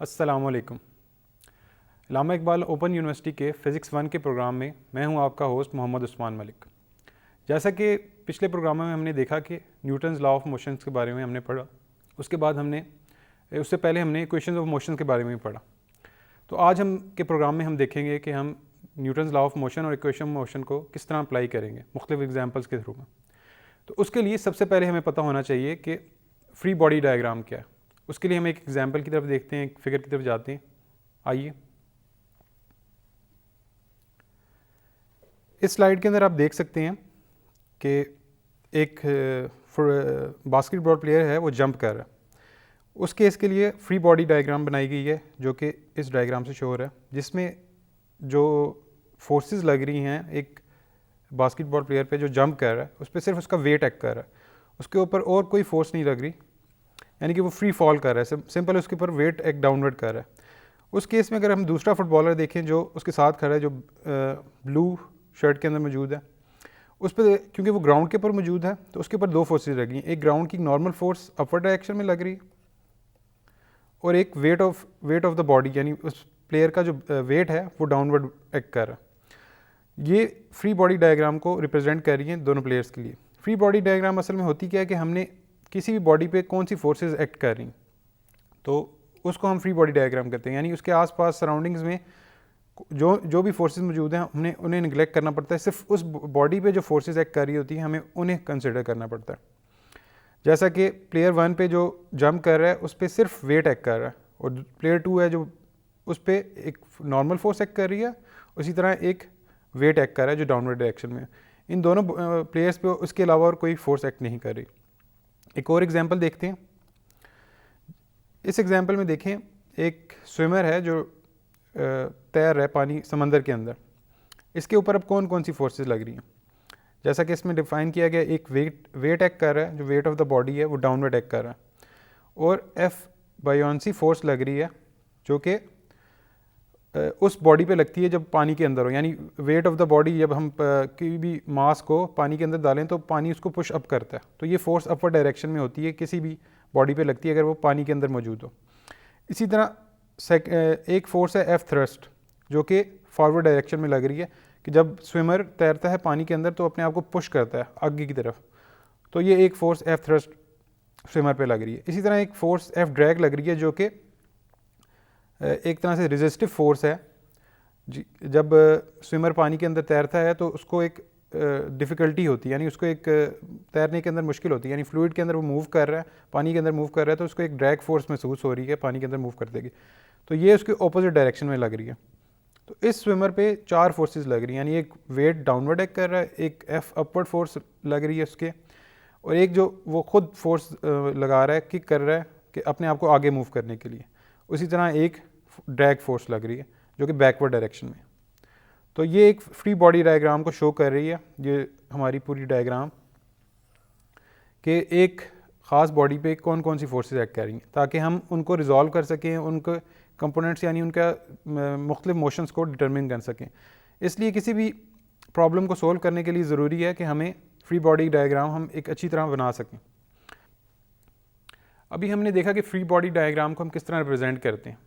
अस्सलामुअलैकुम। इल्लामा Iqbal open university के physics 1 के प्रोग्राम में मैं हूं आपका होस्ट मोहम्मद उस्मान मलिक। जैसा कि पिछले प्रोग्राम में हमने देखा कि न्यूटन्स लॉ ऑफ मोशंस के बारे में हमने पढ़ा, उससे पहले हमने इक्वेशंस ऑफ मोशन के बारे में भी पढ़ा। तो आज हम के प्रोग्राम में हम देखेंगे कि हम न्यूटन्स लॉ ऑफ मोशन और इक्वेशन ऑफ मोशन को किस तरह अप्लाई करेंगे मुख्तलिफ एग्जाम्पल्स के थ्रू में। तो उसके लिए सबसे पहले हमें पता होना चाहिए कि फ्री बॉडी डायग्राम क्या है। उसके लिए हम एक एग्जाम्पल की तरफ देखते हैं, एक फिगर की तरफ जाते हैं। आइए, इस स्लाइड के अंदर आप देख सकते हैं कि एक बास्केटबॉल प्लेयर है, वो जंप कर रहा है। उस केस के लिए फ्री बॉडी डायग्राम बनाई गई है जो कि इस डायग्राम से शो हो रहा है, जिसमें जो फोर्सेस लग रही हैं एक बास्केटबॉल प्लेयर पे जो जंप कर रहा है उस पर सिर्फ उसका वेट एक्ट कर रहा है, उसके ऊपर और कोई फोर्स नहीं लग रही, यानी कि वो फ्री फॉल कर रहा है, सिंपल उसके ऊपर वेट एक डाउनवर्ड कर रहा है। उस केस में अगर हम दूसरा फुटबॉलर देखें जो उसके साथ खड़ा है, जो ब्लू शर्ट के अंदर मौजूद है, उस पर क्योंकि वो ग्राउंड के ऊपर मौजूद है तो उसके ऊपर दो फोर्सेस लग रही हैं। एक ग्राउंड की नॉर्मल फोर्स अपवर्ड डायरेक्शन में लग रही है और एक वेट ऑफ द बॉडी, यानी उस प्लेयर का जो वेट है वो डाउनवर्ड एक्ट कर रहा है। ये फ्री बॉडी डायग्राम को रिप्रेजेंट कर रही है दोनों प्लेयर्स के लिए। फ्री बॉडी डायग्राम असल में होती क्या है कि हमने किसी भी बॉडी पे कौन सी फोर्सेस एक्ट कर रही, तो उसको हम फ्री बॉडी डायग्राम कहते हैं। यानी उसके आसपास सराउंडिंग्स में जो भी फोर्सेस मौजूद हैं हमने उन्हें निगलेक्ट करना पड़ता है। सिर्फ उस बॉडी पे जो फोर्सेस एक्ट कर रही होती है हमें उन्हें कंसिडर करना पड़ता है। जैसा कि प्लेयर 1 पे जो जंप कर रहा है उस पर सिर्फ वेट एक्ट कर रहा है और प्लेयर 2 है जो उस पर एक नॉर्मल फोर्स एक्ट कर रही है, उसी तरह एक वेट एक्ट कर रहा है जो डाउनवर्ड डायरेक्शन में। इन दोनों प्लेयर्स पे उसके अलावा और कोई फोर्स एक्ट नहीं कर रही। एक और एग्जांपल देखते हैं। इस एग्जांपल में देखें, एक स्विमर है जो तैर रहा है पानी समंदर के अंदर। इसके ऊपर अब कौन कौन सी फोर्सेस लग रही हैं, जैसा कि इसमें डिफाइन किया गया, एक वेट एक्ट कर रहा है, जो वेट ऑफ द बॉडी है वो डाउनवर्ड एक्ट कर रहा है, और एफ बायोंसी फोर्स लग रही है जो कि उस बॉडी पे लगती है जब पानी के अंदर हो। यानी वेट ऑफ द बॉडी, जब हम किसी भी मास को पानी के अंदर डालें तो पानी उसको पुश अप करता है, तो ये फोर्स अपवर्ड डायरेक्शन में होती है, किसी भी बॉडी पे लगती है अगर वो पानी के अंदर मौजूद हो। इसी तरह एक फोर्स है एफ थ्रस्ट जो कि फॉरवर्ड डायरेक्शन में लग रही है, कि जब स्विमर तैरता है पानी के अंदर तो अपने आप को पुश करता है आगे की तरफ, तो ये एक फोर्स एफ थ्रस्ट स्विमर पे लग रही है। इसी तरह एक फोर्स एफ ड्रैग लग रही है जो कि एक तरह से रेजिस्टिव फोर्स है। जब स्विमर पानी के अंदर तैरता है तो उसको एक डिफ़िकल्टी होती है, यानी उसको एक तैरने के अंदर मुश्किल होती है, यानी फ्लूइड के अंदर वो मूव कर रहा है, पानी के अंदर मूव कर रहा है, तो उसको एक ड्रैग फोर्स महसूस हो रही है पानी के अंदर मूव करते की, तो ये उसके ऑपोजिट डायरेक्शन में लग रही है। तो इस स्विमर पे 4 फोर्सेस लग रही हैं, यानी एक वेट डाउनवर्ड एक्ट कर रहा है, एक एफ अपवर्ड फोर्स लग रही है उसके, और एक जो वो खुद फोर्स लगा रहा है, किक कर रहा है कि अपने आप को आगे मूव करने के लिए। उसी तरह एक ड्रैग फोर्स लग रही है जो कि बैकवर्ड डायरेक्शन में। तो ये एक फ्री बॉडी डायग्राम को शो कर रही है, ये हमारी पूरी डायग्राम, कि एक ख़ास बॉडी पे कौन कौन सी फोर्सेस एक्ट कर रही हैं, ताकि हम उनको रिजॉल्व कर सकें, उनके कंपोनेंट्स यानी उनका मुख्तलिफ मोशंस को डिटरमिन कर सकें। इसलिए किसी भी प्रॉब्लम को सोल्व करने के लिए ज़रूरी है कि हमें फ्री बॉडी डायग्राम हम एक अच्छी तरह बना सकें। अभी हमने देखा कि फ्री बॉडी डायग्राम को हम किस तरह रिप्रेजेंट करते हैं।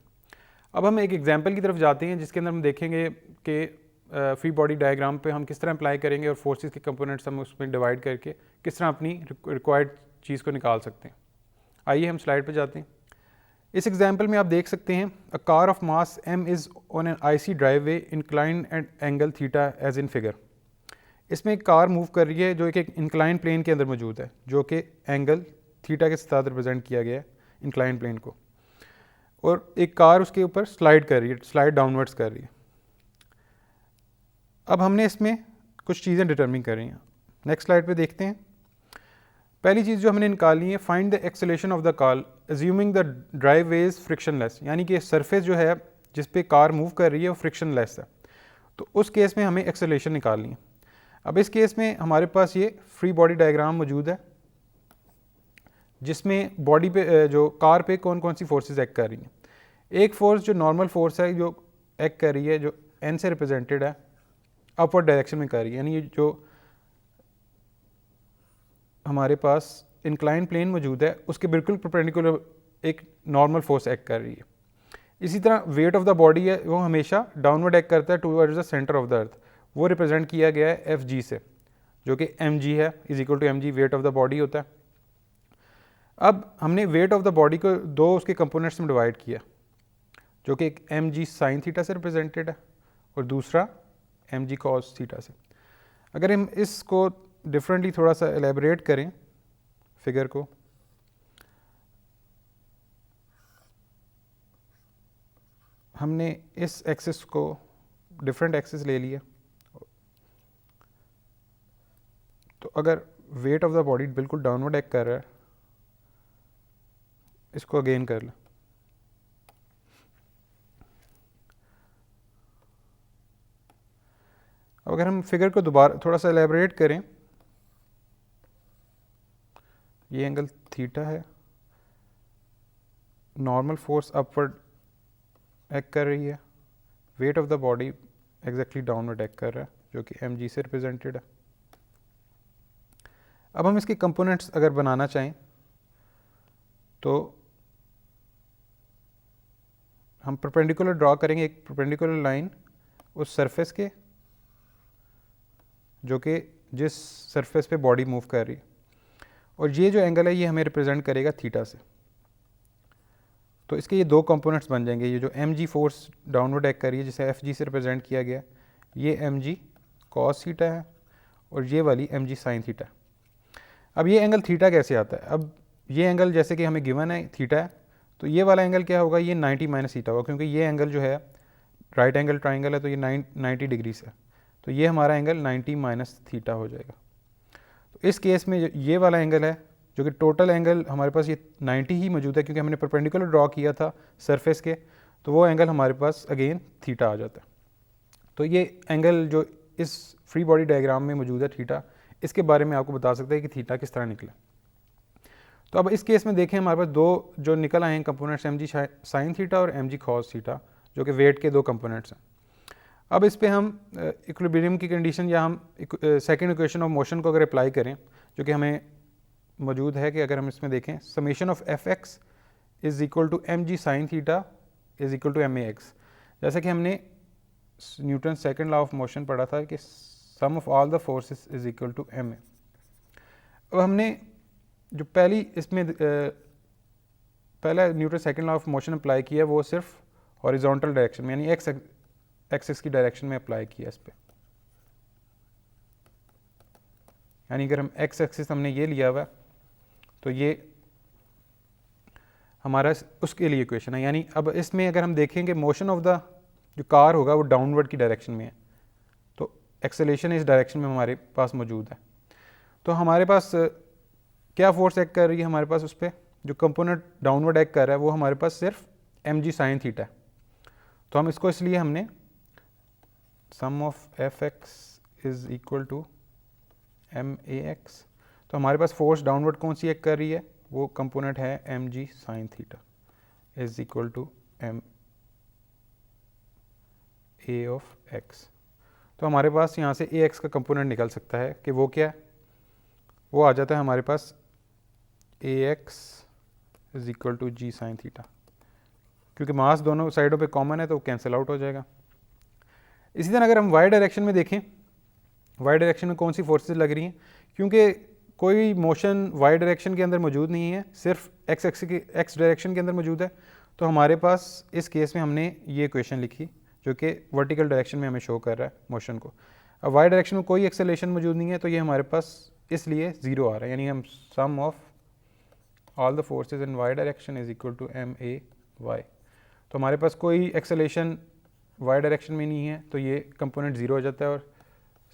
अब हम एक एग्जांपल की तरफ जाते हैं जिसके अंदर हम देखेंगे कि फ्री बॉडी डायग्राम पे हम किस तरह अप्लाई करेंगे और फोर्सेस के कंपोनेंट्स हम उसमें डिवाइड करके किस तरह अपनी रिक्वायर्ड चीज़ को निकाल सकते हैं। आइए हम स्लाइड पे जाते हैं। इस एग्जांपल में आप देख सकते हैं, a car of mass m is on an icy driveway incline at angle theta as in figure. इसमें एक कार मूव कर रही है जो एक इंक्लाइन प्लेन के अंदर मौजूद है, जो कि एंगल थीटा के साथ रिप्रेजेंट किया गया है इंक्लाइन प्लेन को, और एक कार उसके ऊपर स्लाइड कर रही है, स्लाइड डाउनवर्ड्स कर रही है। अब हमने इसमें कुछ चीज़ें डिटरमिन कर रही हैं। नेक्स्ट स्लाइड पे देखते हैं। पहली चीज़ जो हमने निकालनी है, find the acceleration of the car assuming the drive way's frictionless, यानी कि सरफेस जो है जिस पे कार मूव कर रही है वो फ्रिक्शनलेस है, तो उस केस में हमें एक्सेलेरेशन निकालनी है। अब इस केस में हमारे पास ये फ्री बॉडी डायग्राम मौजूद है जिसमें बॉडी पे जो कार पे कौन कौन सी फोर्सेस एक्ट कर रही हैं। एक फोर्स जो नॉर्मल फोर्स है जो एक्ट कर रही है, जो एन से रिप्रेजेंटेड है, अपवर्ड डायरेक्शन में कर रही है, यानी ये जो हमारे पास इंक्लाइन प्लेन मौजूद है उसके बिल्कुल परपेंडिकुलर एक नॉर्मल फोर्स एक्ट कर रही है। इसी तरह वेट ऑफ द बॉडी है वो हमेशा डाउनवर्ड एक्ट करता है towards the centre of the earth, वो रिप्रेजेंट किया गया है एफ जी से, जो कि एम जी है, is equal to M G weight of the body होता है। अब हमने वेट ऑफ द बॉडी को दो उसके कंपोनेंट्स में डिवाइड किया, जो कि एक एम जी साइन थीटा से रिप्रेजेंटेड है और दूसरा एम जी कॉस थीटा से। अगर हम इसको डिफरेंटली थोड़ा सा एलेबरेट करें फिगर को, हमने इस एक्सिस को डिफरेंट एक्सिस ले लिया, तो अगर वेट ऑफ द बॉडी बिल्कुल डाउनवर्ड एक्ट कर रहा है, इसको अगेन कर लें, अब अगर हम फिगर को दोबारा थोड़ा सा एलेबरेट करें, ये एंगल थीटा है, नॉर्मल फोर्स अपवर्ड एक्ट कर रही है, wait of the body exactly downward act कर रहा है, जो कि एम जी से रिप्रेजेंटेड है। अब हम इसके कंपोनेंट्स अगर बनाना चाहें तो हम परपेंडिकुलर ड्रॉ करेंगे, एक परपेंडिकुलर लाइन उस सरफेस के जो कि जिस सरफेस पे बॉडी मूव कर रही है, और ये जो एंगल है ये हमें रिप्रेजेंट करेगा थीटा से। तो इसके ये दो कंपोनेंट्स बन जाएंगे, ये जो M G force downward act कर रही है जिसे एफ जी से रिप्रेजेंट किया गया, ये एम जी कॉस थीटा है और ये वाली एम जी साइन थीटा। अब ये एंगल थीटा कैसे आता है? अब ये एंगल जैसे कि हमें गिवन है थीटा है, तो ये वाला एंगल क्या होगा, ये 90 माइनस थीटा होगा, क्योंकि ये एंगल जो है राइट एंगल ट्राइंगल है, तो ये 90 डिग्री से, तो ये हमारा एंगल 90 माइनस थीटा हो जाएगा। तो इस केस में ये वाला एंगल है जो कि टोटल एंगल हमारे पास ये 90 ही मौजूद है, क्योंकि हमने परपेंडिकुलर ड्रॉ किया था सरफेस के, तो वो एंगल हमारे पास अगेन थीटा आ जाता है। तो ये एंगल जो इस फ्री बॉडी डायग्राम में मौजूद है थीटा, इसके बारे में आपको बता सकते हैं कि थीटा किस तरह निकला। तो अब इस केस में देखें हमारे पास दो जो निकल आए हैं कंपोनेंट्स, एम जी साइन थीटा और एम जी कॉस थीटा, जो कि वेट के दो कंपोनेंट्स हैं। अब इस पे हम इक्विलिब्रियम की कंडीशन या हम सेकंड इक्वेशन ऑफ मोशन को अगर अप्लाई करें, जो कि हमें मौजूद है कि अगर हम इसमें देखें summation of F X is equal to M ji sine theta is equal to M A X, जैसा कि हमने Newton second law of motion पढ़ा था कि sum of all the forces is equal to M A. अब हमने जो पहली इसमें पहला Newton second law of motion apply किया वो सिर्फ हॉरिजॉन्टल डायरेक्शन में, यानी एक्स एक्सिस की डायरेक्शन में अप्लाई किया इस पर, यानी अगर हम एक्स एक्सिस हमने ये लिया हुआ तो ये हमारा उसके लिए इक्वेशन है। यानी अब इसमें अगर हम देखेंगे मोशन ऑफ द जो कार होगा वो डाउनवर्ड की डायरेक्शन में है, तो एक्सेलेरेशन इस डायरेक्शन में हमारे पास मौजूद है। तो हमारे पास क्या फोर्स एक्ट कर रही है, हमारे पास उस पर जो कंपोनेंट डाउनवर्ड एक्ट कर रहा है वो हमारे पास सिर्फ एम जी साइन थीटा है। तो हम इसको इसलिए हमने sum of F X is equal to M A X, तो हमारे पास फोर्स डाउनवर्ड कौन सी एक्ट कर रही है, वो कंपोनेंट है m ji sine theta is equal to M a of x. तो हमारे पास यहाँ से ए एक्स का कंपोनेंट निकल सकता है कि वो क्या है, वो आ जाता है हमारे पास A X is equal to G sine theta, क्योंकि मास दोनों साइडों पे कॉमन है तो कैंसिल आउट हो जाएगा। इसी तरह अगर हम वाई डायरेक्शन में देखें, वाई डायरेक्शन में कौन सी फोर्सेस लग रही हैं, क्योंकि कोई मोशन वाई डायरेक्शन के अंदर मौजूद नहीं है, सिर्फ एक्स डायरेक्शन के अंदर मौजूद है, तो हमारे पास इस केस में हमने ये इक्वेशन लिखी जो कि वर्टिकल डायरेक्शन में हमें शो कर रहा है मोशन को। अब वाई डायरेक्शन में कोई एक्सेलेरेशन मौजूद नहीं है, तो ये हमारे पास इसलिए ज़ीरो आ रहा है, यानी हम sum of all the forces in Y direction is equal to M A Y. तो हमारे पास कोई एक्सेलेरेशन वाई डायरेक्शन में नहीं है, तो ये कंपोनेंट ज़ीरो हो जाता है और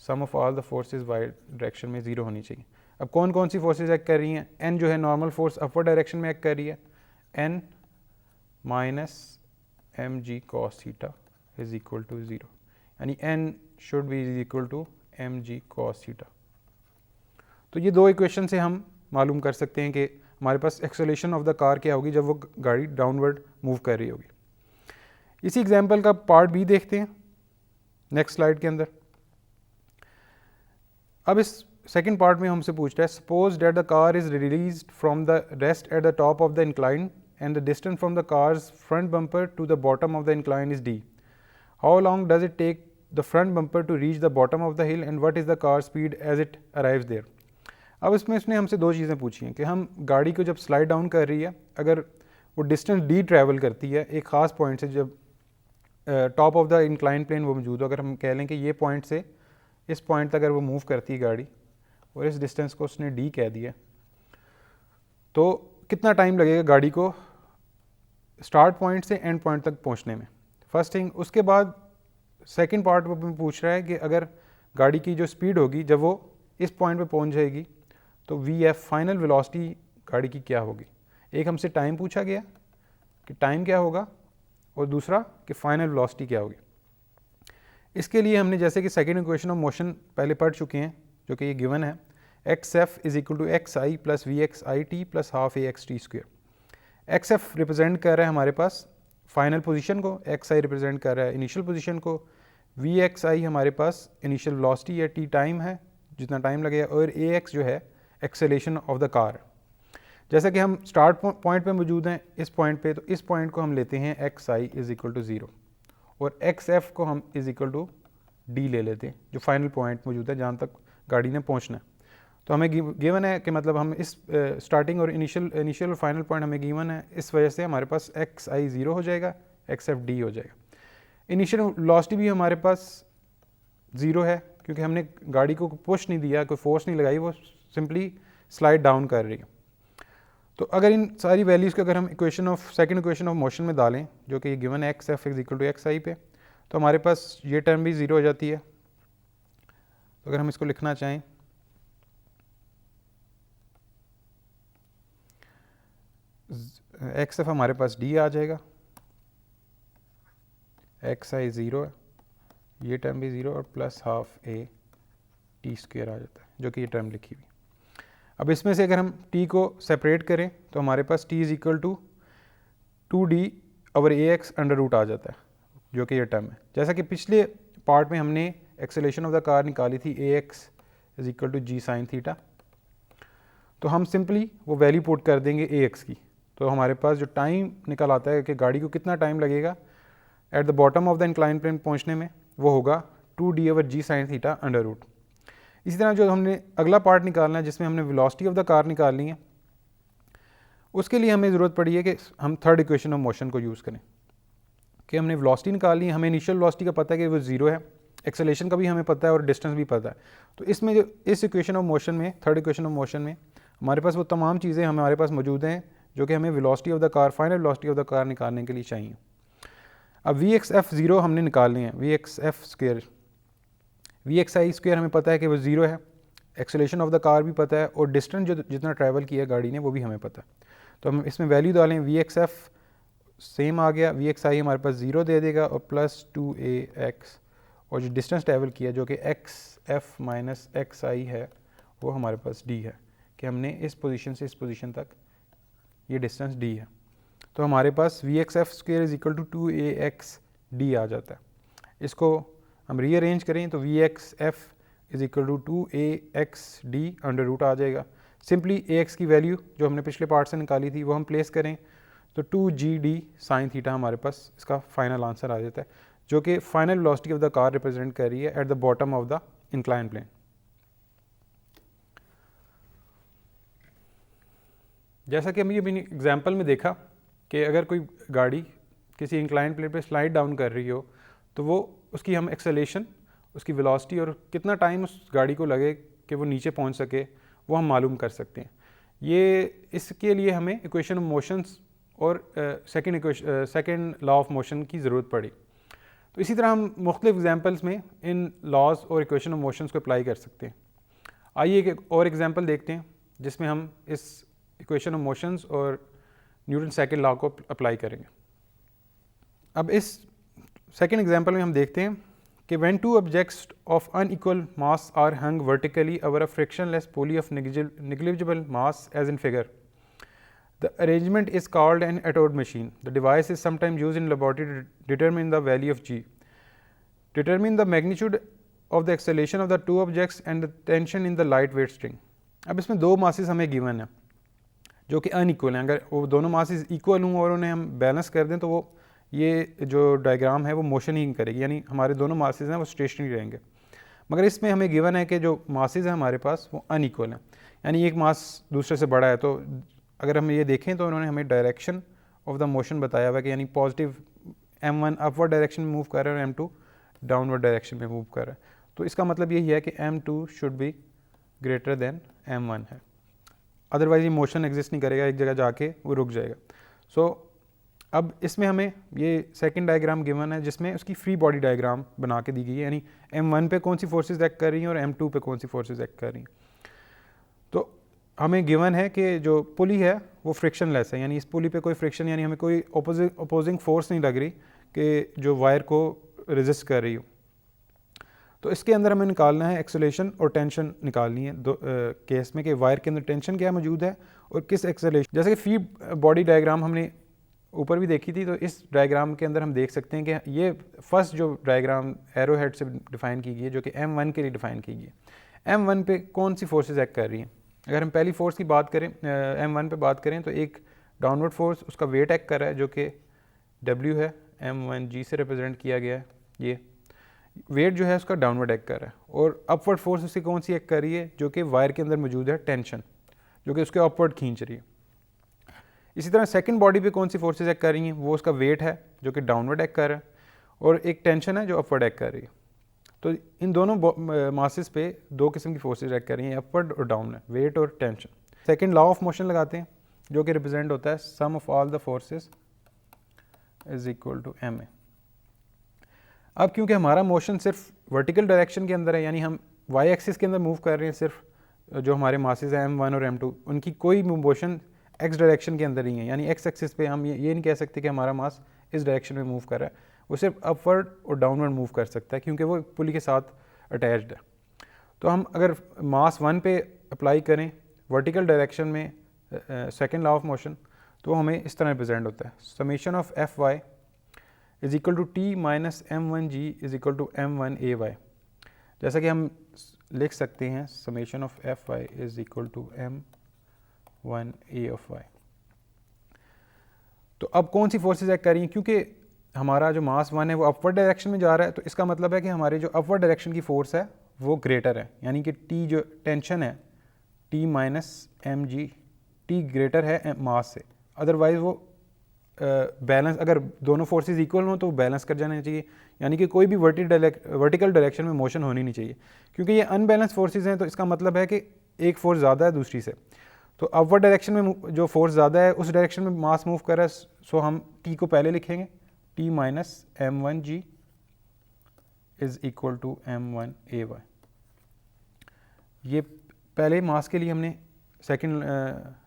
sum of all the forces Y direction में ज़ीरो होनी चाहिए। अब कौन कौन सी फोर्सेज एक्ट कर रही हैं, एन जो है नॉर्मल फोर्स अपवर्ड डायरेक्शन में एक्ट कर रही है, N minus M ji cos theta is equal to zero, यानी N should be is equal to M ji cos theta. तो ये दो इक्वेशन से हम मालूम कर सकते हैं कि हमारे पास एक्सेलेरेशन ऑफ द कार क्या होगी जब वो गाड़ी डाउनवर्ड मूव कर रही होगी। इसी एग्जाम्पल का पार्ट बी देखते हैं नेक्स्ट स्लाइड के अंदर। अब इस सेकंड पार्ट में हमसे पूछ रहा है, suppose that the car is released from the rest at the top of the incline and the distance from the car's front bumper to the bottom of the incline is d. How long does it take the front bumper to reach the bottom of the hill and what is the car speed as it arrives there? अब इसमें इसने हमसे दो चीज़ें पूछी हैं कि हम गाड़ी को जब स्लाइड डाउन कर रही है, अगर वो डिस्टेंस डी ट्रैवल करती है एक ख़ास पॉइंट से, जब top of the incline plane वो मौजूद हो, अगर हम कह लें कि ये पॉइंट से इस पॉइंट तक अगर वो मूव करती है गाड़ी और इस डिस्टेंस को उसने डी कह दिया, तो कितना टाइम लगेगा गाड़ी को स्टार्ट पॉइंट से एंड पॉइंट तक पहुंचने में? First thing. उसके बाद सेकंड पार्ट वो पूछ रहा है कि अगर गाड़ी की जो स्पीड होगी जब वो इस पॉइंट पे पहुंच जाएगी तो वी एफ फाइनल वेलोसिटी गाड़ी की क्या होगी। एक हमसे टाइम पूछा गया कि टाइम क्या होगा और दूसरा कि फाइनल वेलोसिटी क्या होगी। इसके लिए हमने जैसे कि सेकंड इक्वेशन ऑफ मोशन पहले पढ़ चुके हैं जो कि ये गिवन है, x F is equal to x i plus v x i t plus half a x t square. X f represent कर रहा है हमारे पास फाइनल पोजीशन को, एक्स आई रिप्रेजेंट कर रहा है इनिशियल पोजीशन को, वी एक्स आई हमारे पास इनिशियल वेलोसिटी या टी टाइम है जितना टाइम लगेगा, और ए एक्स जो है एक्सेलेरेशन ऑफ द कार। जैसा कि हम स्टार्ट पॉइंट पे मौजूद हैं इस पॉइंट पे, तो इस पॉइंट को हम लेते हैं x i is equal to 0 और एक्स एफ को हम इज इक्वल टू डी ले लेते हैं जो फाइनल पॉइंट मौजूद है जहाँ तक गाड़ी ने पहुँचना है। तो हमें गिवन है कि मतलब हम इस स्टार्टिंग और इनिशियल और फाइनल पॉइंट हमें गिवन है, इस वजह से हमारे पास एक्स आई 0 हो जाएगा, एक्स एफ डी हो जाएगा। इनिशियल वेलोसिटी भी हमारे पास 0 है क्योंकि हमने गाड़ी को पुश नहीं दिया, कोई फोर्स नहीं लगाई, वो सिंपली स्लाइड डाउन कर रही है। तो अगर इन सारी वैल्यूज़ को अगर हम सेकंड इक्वेशन ऑफ मोशन में डालें जो कि गिवन है x F is equal to x I पे, तो हमारे पास ये टर्म भी 0 हो जाती है। तो अगर हम इसको लिखना चाहें एक्स एफ हमारे पास डी आ जाएगा, एक्स आई 0 है, ये टर्म भी 0 और plus half A T square आ जाता है जो कि ये टर्म लिखी हुई। अब इसमें से अगर हम t को सेपरेट करें तो हमारे पास t is equal to 2d over A X under root आ जाता है जो कि ये टर्म है। जैसा कि पिछले पार्ट में हमने एक्सेलेरेशन ऑफ द कार निकाली थी A X is equal to G sine theta, तो हम सिंपली वो वैल्यू पुट कर देंगे ए एक्स की, तो हमारे पास जो टाइम निकल आता है कि गाड़ी को कितना टाइम लगेगा at the bottom of the incline plane पहुंचने में, वो होगा 2d over g sine theta under root. इसी तरह जो हमने अगला पार्ट निकालना है जिसमें हमने वेलोसिटी ऑफ द कार निकालनी है, उसके लिए हमें ज़रूरत पड़ी है कि हम थर्ड इक्वेशन ऑफ मोशन को यूज़ करें कि हमने वेलोसिटी निकालनी है। हमें इनिशियल वेलोसिटी का पता है कि वो 0 है, एक्सेलेरेशन का भी हमें पता है और डिस्टेंस भी पता है। तो इसमें जो इस इक्वेशन ऑफ मोशन में, थर्ड इक्वेशन ऑफ मोशन में हमारे पास वो तमाम चीज़ें हमारे पास मौजूद हैं जो कि हमें velocity of the car, final velocity of the car निकालने के लिए चाहिए। अब वी एक्स एफ 0 हमने निकालनी है, v x F square, v x i square हमें पता है कि वो 0 है, एक्सेलेरेशन ऑफ द कार भी पता है और डिस्टेंस जो जितना ट्रैवल किया गाड़ी ने वो भी हमें पता है। तो हम इसमें वैल्यू डालें, वी एक्स एफ सेम आ गया, वी एक्स आई हमारे पास 0 दे देगा और प्लस 2a एक्स, और जो डिस्टेंस ट्रैवल किया जो कि एक्स एफ माइनस एक्स आई है वो हमारे पास डी है कि हमने इस पोजीशन से इस पोजीशन तक ये डिस्टेंस डी है। तो हमारे पास V x F square is equal to 2a X D आ जाता है। इसको हम रीअरेंज करें तो V x F is equal to 2a X D under root आ जाएगा। सिंपली ए एक्स की वैल्यू जो हमने पिछले पार्ट से निकाली थी वो हम प्लेस करें तो 2g d साइन थीटा हमारे पास इसका फाइनल आंसर आ जाता है जो कि final velocity of the car represent कर रही है at the bottom of the incline plane. जैसा कि हमने अभी एग्जाम्पल में देखा कि अगर कोई गाड़ी किसी इंक्लाइन प्लेन पे स्लाइड डाउन कर रही हो तो वो उसकी हम एक्सेलेरेशन, उसकी वेलोसिटी और कितना टाइम उस गाड़ी को लगे कि वो नीचे पहुंच सके वो हम मालूम कर सकते हैं। ये इसके लिए हमें इक्वेशन ऑफ मोशंस और सेकंड लॉ ऑफ मोशन की ज़रूरत पड़ी। तो इसी तरह हम मुख्तलिफ एग्जांपल्स में इन लॉज और इक्वेशन ऑफ मोशंस को अप्लाई कर सकते हैं। आइए एक और एग्जांपल देखते हैं जिसमें हम इस इक्वेशन ऑफ मोशंस और न्यूटन सेकंड लॉ को अप्लाई करेंगे। अब इस सेकंड एग्जांपल में हम देखते हैं कि when two objects of unequal mass are hung vertically over a frictionless pulley of negligible mass as in figure, the arrangement is called an Attwood machine. The device is sometimes used in laboratory to determine the value of g. Determine the magnitude of the acceleration of the two objects and the tension in the lightweight string. अब इसमें दो masses हमें given है, जो कि unequal हैं। अगर वो दोनों मासेस इक्वल हों और उन्हें हम बैलेंस कर दें तो वो ये जो डायग्राम है वो मोशन ही करेगी, यानी हमारे दोनों मासेस हैं वो स्टेशनरी रहेंगे। मगर इसमें हमें गिवन है कि जो मासेस हैं हमारे पास वो अनइक्वल हैं, यानी एक मास दूसरे से बड़ा है। तो अगर हम ये देखें तो उन्होंने हमें डायरेक्शन ऑफ द मोशन बताया हुआ है कि यानी पॉजिटिव m1 अपवर्ड डायरेक्शन में मूव कर रहा है और m2 डाउनवर्ड डायरेक्शन में मूव कर रहा है। तो इसका मतलब यही है कि m2 should be greater than m1 है, अदरवाइज ये मोशन एग्जिस्ट नहीं करेगा, एक जगह जाके वो रुक जाएगा। सो अब इसमें हमें ये सेकंड डायग्राम गिवन है जिसमें उसकी फ्री बॉडी डायग्राम बना के दी गई है, यानी m1 पे कौन सी फोर्सेस एक्ट कर रही हैं और m2 पे कौन सी फोर्सेस एक्ट कर रही हैं। तो हमें गिवन है कि जो पुली है वो फ्रिक्शन लेस है, यानी इस पुली पे कोई फ्रिक्शन यानी हमें कोई अपोजिंग फोर्स नहीं लग रही कि जो वायर को रेजिस्ट कर रही हो। तो इसके अंदर हमें निकालना है एक्सेलरेशन और टेंशन निकालनी है दो केस में कि वायर के अंदर टेंशन क्या मौजूद है और किस एक्सेलरेशन। जैसे कि फ्री बॉडी डायग्राम हमने ऊपर भी देखी थी, तो इस डायग्राम के अंदर हम देख सकते हैं कि ये फर्स्ट जो डायग्राम एरो हेड से डिफाइन की गई है जो कि m1 के लिए डिफाइन की गई है। m1 पे कौन सी फोर्सेस एक्ट कर रही हैं। अगर हम पहली फोर्स की बात करें m1 पे बात करें तो एक डाउनवर्ड फोर्स उसका वेट एक्ट कर रहा है जो कि w है, m1g से रिप्रेजेंट किया गया है। ये वेट जो है उसका डाउनवर्ड एक्ट कर रहा है, और अपवर्ड फोर्स उसकी कौन सी एक्ट कर रही है जो कि वायर के अंदर मौजूद है टेंशन, जो कि उसके अपवर्ड खींच रही है। इसी तरह सेकंड बॉडी पे कौन सी फोर्सेस एक्ट कर रही हैं, वो उसका वेट है जो कि डाउनवर्ड एक्ट कर रहा है, और एक टेंशन है जो अपवर्ड एक्ट कर रही है। तो इन दोनों मासेस पे दो किस्म की फोर्सेस एक्ट कर रही हैं, अपवर्ड और डाउन, वेट और tension. Second law of motion लगाते हैं जो कि रिप्रेजेंट होता है sum of all the forces is equal to ma। अब क्योंकि हमारा मोशन सिर्फ वर्टिकल डायरेक्शन के अंदर है, यानी हम वाई एक्सिस के अंदर मूव कर रहे हैं, सिर्फ जो हमारे मासेस हैं m1 और m2 उनकी कोई मोशन एक्स डायरेक्शन के अंदर ही है, यानी एक्स एक्सिस पे हम ये नहीं कह सकते कि हमारा मास इस डायरेक्शन में मूव कर रहा है, वो सिर्फ अपवर्ड और डाउनवर्ड मूव कर सकता है क्योंकि वो पुली के साथ अटैच्ड है। तो हम अगर मास 1 पे अप्लाई करें वर्टिकल डायरेक्शन में सेकंड लॉ ऑफ मोशन, तो हमें इस तरह रिप्रेजेंट होता है summation of f y is equal to t minus m1g is equal to m1ay। जैसा कि हम लिख सकते हैं summation of f y is equal to m1a of y। तो अब कौन सी फोर्सेज एक्ट कर रही हैं, क्योंकि हमारा जो मास 1 है वो अपवर्ड डायरेक्शन में जा रहा है, तो इसका मतलब है कि हमारे जो अपवर्ड डायरेक्शन की फोर्स है वो ग्रेटर है, यानी कि टी जो टेंशन है T minus mg, T greater है मास से, अदरवाइज वो बैलेंस अगर दोनों फोर्सेस इक्वल हों तो बैलेंस कर जाना चाहिए, यानी कि कोई भी वर्टिकल डायरेक्शन में मोशन होनी नहीं चाहिए। क्योंकि ये अनबैलेंस फोर्सेस हैं तो इसका मतलब है कि एक फोर्स ज़्यादा है दूसरी से, तो अपवर्ड डायरेक्शन में जो फोर्स ज़्यादा है उस डायरेक्शन में मास मूव कर रहा है, सो हम टी को पहले लिखेंगे t minus m1g is equal to m1ay। ये पहले मास के लिए हमने सेकंड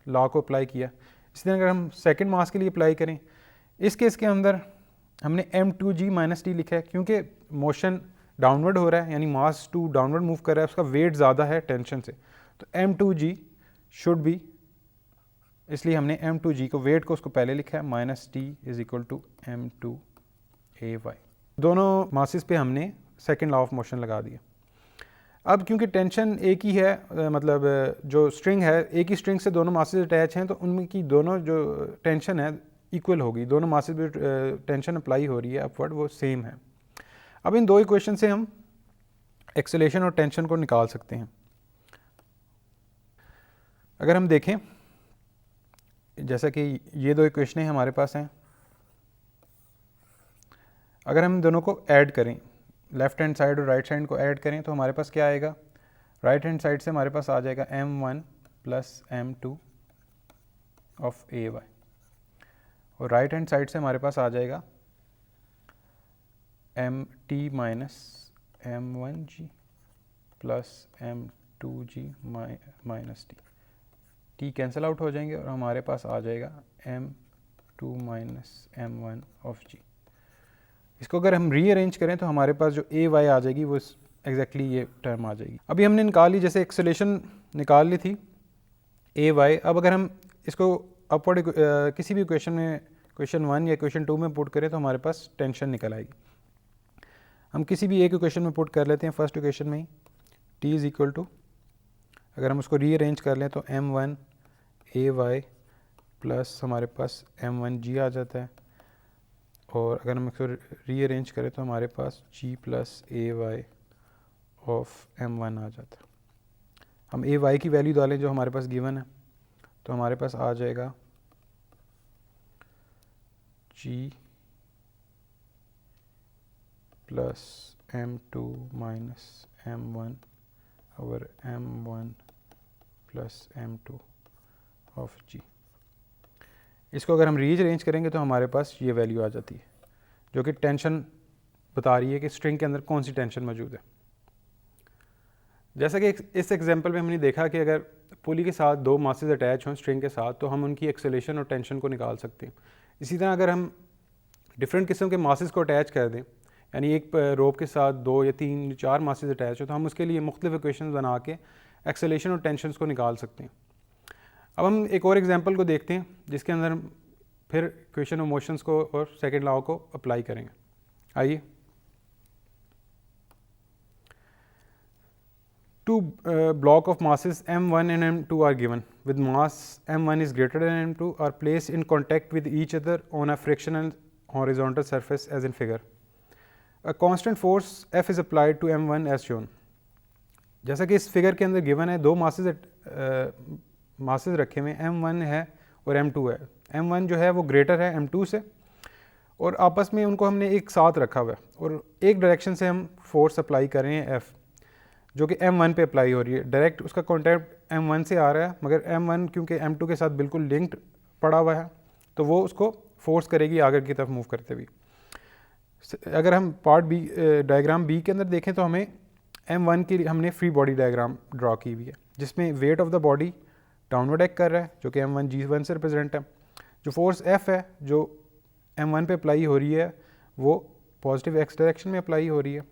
लॉ को अप्लाई किया। इसी तरह अगर हम सेकंड मास के लिए अप्लाई करें, इस केस के अंदर हमने m2g माइनस टी लिखा है क्योंकि मोशन डाउनवर्ड हो रहा है, यानी मास 2 डाउनवर्ड मूव कर रहा है, उसका वेट ज़्यादा है टेंशन से, तो m2g शुड बी, इसलिए हमने m2g को वेट को उसको पहले लिखा है minus t is equal to m2ay। दोनों मासेस पे हमने सेकंड लॉ ऑफ मोशन लगा दिया। अब क्योंकि टेंशन एक ही है, मतलब जो स्ट्रिंग है एक ही स्ट्रिंग से दोनों मासेस अटैच हैं, तो उनकी दोनों जो टेंशन है इक्वल होगी, दोनों मासेस पे टेंशन अप्लाई हो रही है अपवर्ड वो सेम है। अब इन दो इक्वेशन से हम एक्सेलरेशन और टेंशन को निकाल सकते हैं। अगर हम देखें जैसा कि ये दो इक्वेशनें हमारे पास हैं, अगर हम दोनों को ऐड करें, लेफ्ट हैंड साइड और राइट साइड को ऐड करें, तो हमारे पास क्या आएगा, राइट हैंड साइड से हमारे पास आ जाएगा m1 plus m2 of ay, और राइट हैंड साइड से हमारे पास आ जाएगा mt minus m1g plus m2g minus T, T cancel out हो जाएंगे और हमारे पास आ जाएगा m2 minus m1 of g। इसको अगर हम रीअरेंज करें तो हमारे पास जो ए वाई आ जाएगी वो एग्जैक्टली ये टर्म आ जाएगी। अभी हमने निकाल ली, जैसे एक्सेलरेशन निकाल ली थी ए वाई। अब अगर हम इसको अपवर्ड किसी भी इक्वेशन में, इक्वेशन 1 या इक्वेशन 2 में पुट करें तो हमारे पास टेंशन निकल आएगी। हम किसी भी एक इक्वेशन में पुट कर लेते हैं, फर्स्ट इक्वेशन में ही टी इज़ इक्वल टू, अगर हम उसको रीअरेंज कर लें तो m1 ay प्लस हमारे पास m1g आ जाता है, और अगर हम इसको रीअरेंज करें तो हमारे पास g plus a y of m1 आ जाता है। हम ए वाई की वैल्यू डालें जो हमारे पास गिवन है, तो हमारे पास आ जाएगा g plus m2 minus m1 over m1 plus m2 of g। इसको अगर हम रीअरेंज करेंगे तो हमारे पास ये वैल्यू आ जाती है, जो कि टेंशन बता रही है कि स्ट्रिंग के अंदर कौन सी टेंशन मौजूद है। जैसा कि इस एग्जांपल में हमने देखा कि अगर पुली के साथ दो मासेस अटैच हों स्ट्रिंग के साथ, तो हम उनकी एक्सेलेरेशन और टेंशन को निकाल सकते हैं। इसी तरह अगर हम डिफरेंट किस्म के मासेस को अटैच कर दें, यानी एक रोप के साथ 2 या 3 या 4 मासेस अटैच हो, तो हम उसके लिए मुख्तलिफ इक्वेशन बना के एक्सेलेरेशन और टेंशन को निकाल सकते हैं। अब हम एक और एग्जांपल को देखते हैं जिसके अंदर हम फिर इक्वेशन ऑफ मोशंस को और सेकंड लॉ को अप्लाई करेंगे। आइए, two block of masses m1 and m2 are given with mass m1 is greater than m2 are placed in contact with each other on a frictional horizontal surface as in figure. A constant force F is applied to m1 as shown. जैसा कि इस figure के अंदर given है, दो masses रखे हुए m1 है और m2 है। m1 जो है वो ग्रेटर है m2 से, और आपस में उनको हमने एक साथ रखा हुआ है, और एक डायरेक्शन से हम फोर्स अप्लाई कर रहे हैं F, जो कि m1 पे अप्लाई हो रही है। डायरेक्ट उसका कॉन्टैक्ट m1 से आ रहा है, मगर m1 क्योंकि m2 के साथ बिल्कुल लिंक्ड पड़ा हुआ है, तो वो उसको फोर्स करेगी आगे की तरफ मूव करते हुए। अगर हम पार्ट बी डायग्राम बी के अंदर देखें तो हमें m1 की हमने फ्री बॉडी डायग्राम ड्रॉ की हुई है, जिसमें wait of the body downward act कर रहा है, जो कि m1g1 से रिप्रेजेंट है। जो फोर्स F है जो m1 पे अप्लाई हो रही है वो पॉजिटिव x डायरेक्शन में अप्लाई हो रही है,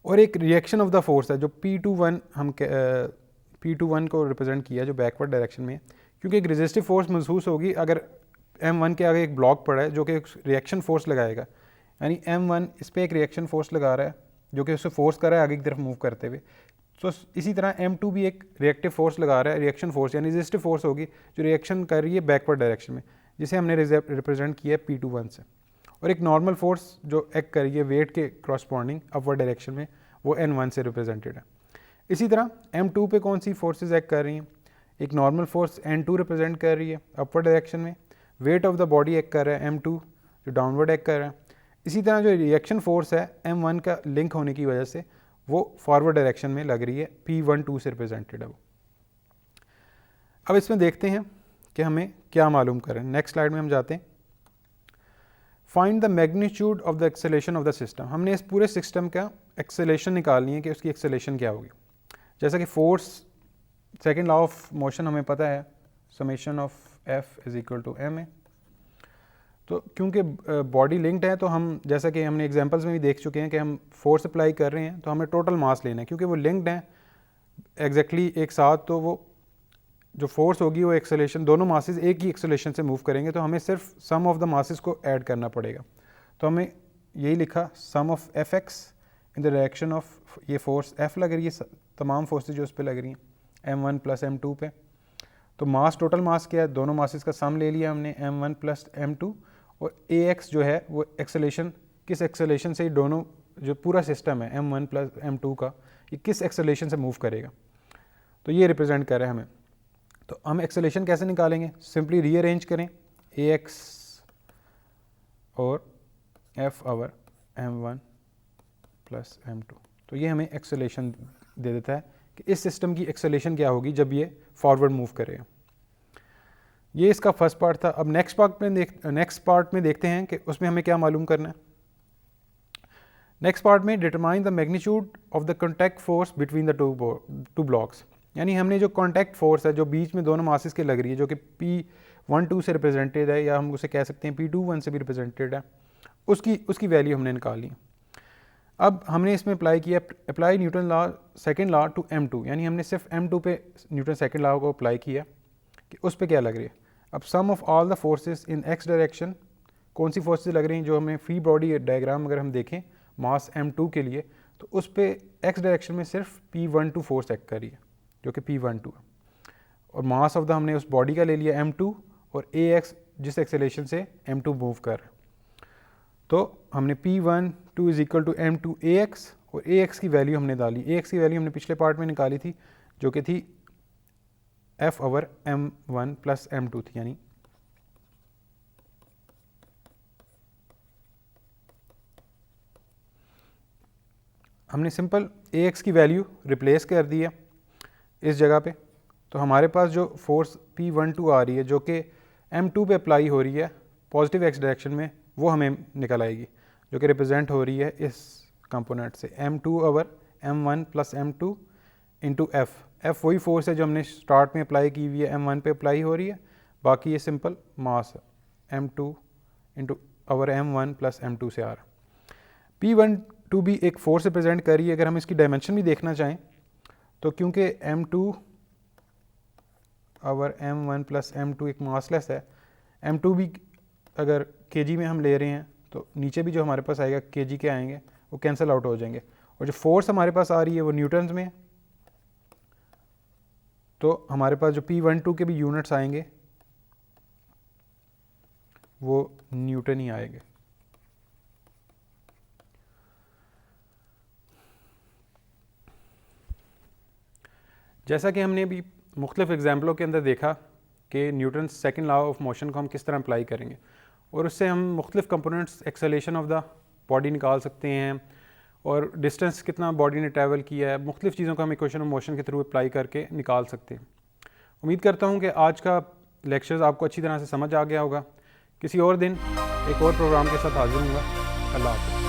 और एक रिएक्शन ऑफ द फोर्स है जो P21 हम P21 को रिप्रेजेंट किया जो बैकवर्ड डायरेक्शन में है, क्योंकि एक रेजिस्टिव फोर्स महसूस होगी अगर m1 के आगे एक ब्लॉक पड़ा है जो कि एक रिएक्शन फोर्स लगाएगा, यानी m1 इस पर एक रिएक्शन फोर्स लगा रहा है जो कि उससे फोर्स कर रहा है आगे की तरफ मूव करते हुए। तो इसी तरह m2 भी एक रिएक्टिव फोर्स लगा रहा है, रिएक्शन फोर्स यानी रेजिस्टिव फोर्स होगी जो रिएक्शन कर रही है बैकवर्ड डायरेक्शन में, जिसे हमने रिप्रेजेंट किया है P21 से। और एक नॉर्मल फोर्स जो एक्ट कर रही है वेट के करस्पॉन्डिंग अपवर्ड डायरेक्शन में, वो n1 से रिप्रेजेंटेड है। इसी तरह m2 पे कौन सी फोर्सेस एक्ट कर रही हैं? एक नॉर्मल फोर्स n2 रिप्रेजेंट कर रही है अपवर्ड डायरेक्शन में, wait of the body act कर रहा है m2 जो डाउनवर्ड एक्ट कर रहा है। इसी तरह जो रिएक्शन फोर्स है m1 का लिंक होने की वजह से वो फॉरवर्ड डायरेक्शन में लग रही है, P12 से रिप्रेजेंटेड है वो। अब इसमें देखते हैं कि हमें क्या मालूम करें। नेक्स्ट स्लाइड में हम जाते हैं। Find the magnitude of the acceleration of the system. हमने इस पूरे सिस्टम का एक्सेलेरेशन निकालनी है कि उसकी एक्सेलेरेशन क्या होगी। जैसा कि force second law of motion हमें पता है, summation of F is equal to m है। तो क्योंकि बॉडी लिंक्ड है, तो हम जैसा कि हमने एग्जांपल्स में भी देख चुके हैं कि हम फोर्स अप्लाई कर रहे हैं तो हमें टोटल मास लेना है, क्योंकि वो लिंक्ड हैं एग्जैक्टली एक साथ, तो वो जो फोर्स होगी वो एक्सेलेरेशन, दोनों मासेस एक ही एक्सेलेरेशन से मूव करेंगे, तो हमें सिर्फ सम ऑफ द मासेस को ऐड करना पड़ेगा। तो हमें यही लिखा sum of Fx in the direction of, ये फोर्स F लग रही है, तमाम फोर्सेज जो उस पर लग रही हैं m1 प्लस m2 पे। तो मास, टोटल मास क्या है, दोनों मासेस का सम ले लिया हमने m1 प्लस m2, और ax जो है वो एक्सेलेरेशन, किस एक्सेलेरेशन से दोनों जो पूरा सिस्टम है m1 प्लस m2 का, ये किस एक्सेलेरेशन से मूव करेगा, तो ये रिप्रेजेंट कर रहे हैं हमें। तो हम एक्सेलेरेशन कैसे निकालेंगे? सिंपली रीअरेंज करें ax और f over m1 plus m2, तो ये हमें एक्सेलेरेशन दे देता है कि इस सिस्टम की एक्सेलेरेशन क्या होगी जब ये फॉरवर्ड मूव करेगा। ये इसका फर्स्ट पार्ट था। अब नेक्स्ट पार्ट में देखते हैं कि उसमें हमें क्या मालूम करना है। नेक्स्ट पार्ट में determine the magnitude of the contact force between the two blocks, यानी हमने जो कॉन्टैक्ट फोर्स है जो बीच में दोनों मासेस के लग रही है, जो कि P12 से रिप्रेजेंटेड है, या हम उसे कह सकते हैं P21 से भी रिप्रेजेंटेड है, उसकी वैल्यू हमने निकाली। अब हमने इसमें अप्लाई किया, apply Newton law second law to m2, यानी हमने सिर्फ m2 पे न्यूटन सेकेंड लॉ को अप्लाई किया कि उस पर क्या लग रही है। अब sum of all the forces in x direction, कौन सी फोर्सेस लग रही हैं, जो हमें फ्री बॉडी डायग्राम अगर हम देखें मास m2 के लिए, तो उस पर x डायरेक्शन में सिर्फ P12 फोर्स एक्ट कर रही है, जो कि P12 है, और मास ऑफ द हमने उस बॉडी का ले लिया m2 और ax जिस एक्सेलरेशन से m2 मूव कर रहा है। तो हमने p12 is equal to m2 ax और ax की वैल्यू हमने डाली। ax की वैल्यू हमने पिछले पार्ट में निकाली थी जो कि थी f over m1 plus m2 थी, यानी हमने सिंपल ax की वैल्यू रिप्लेस कर दी है इस जगह पे। तो हमारे पास जो फोर्स p12 आ रही है जो कि m2 पे अप्लाई हो रही है पॉजिटिव x डायरेक्शन में, वो हमें निकल आएगी जो कि रिप्रेजेंट हो रही है इस कंपोनेंट से m2 over m1 plus m2 into f वही फोर्स है जो हमने स्टार्ट में अप्लाई की हुई है, m1 पे अप्लाई हो रही है, बाकी ये सिंपल मास है m2 into over m1 plus m2 से आ रहा। p12 भी एक फोर्स रिप्रेजेंट कर रही है। अगर हम इसकी डायमेंशन भी देखना चाहें तो क्योंकि m2 over m1 plus m2 एक मासलेस है, m2 भी अगर kg में हम ले रहे हैं तो नीचे भी जो हमारे पास आएगा kg के आएंगे, वो कैंसिल आउट हो जाएंगे। और जो फोर्स हमारे पास आ रही है वो न्यूटन्स में है, तो हमारे पास जो p12 के भी यूनिट्स आएंगे वो न्यूटन ही आएंगे। जैसा कि हमने अभी मुख्तलिफ एग्जाम्पलों के अंदर देखा कि Newton second law of motion को हम किस तरह अप्लाई करेंगे, और उससे हम मुख्तलिफ components acceleration of the body निकाल सकते हैं और डिस्टेंस कितना बॉडी ने ट्रैवल किया है, मुख्तलिफ चीज़ों को हम इक्वेशन ऑफ मोशन के थ्रू अप्लाई करके निकाल सकते हैं। उम्मीद करता हूँ कि आज का लेक्चर्स आपको अच्छी तरह से समझ आ गया होगा। किसी और दिन एक और प्रोग्राम के साथ हाजिर हूँगा। अल्लाह हाफ़िज़।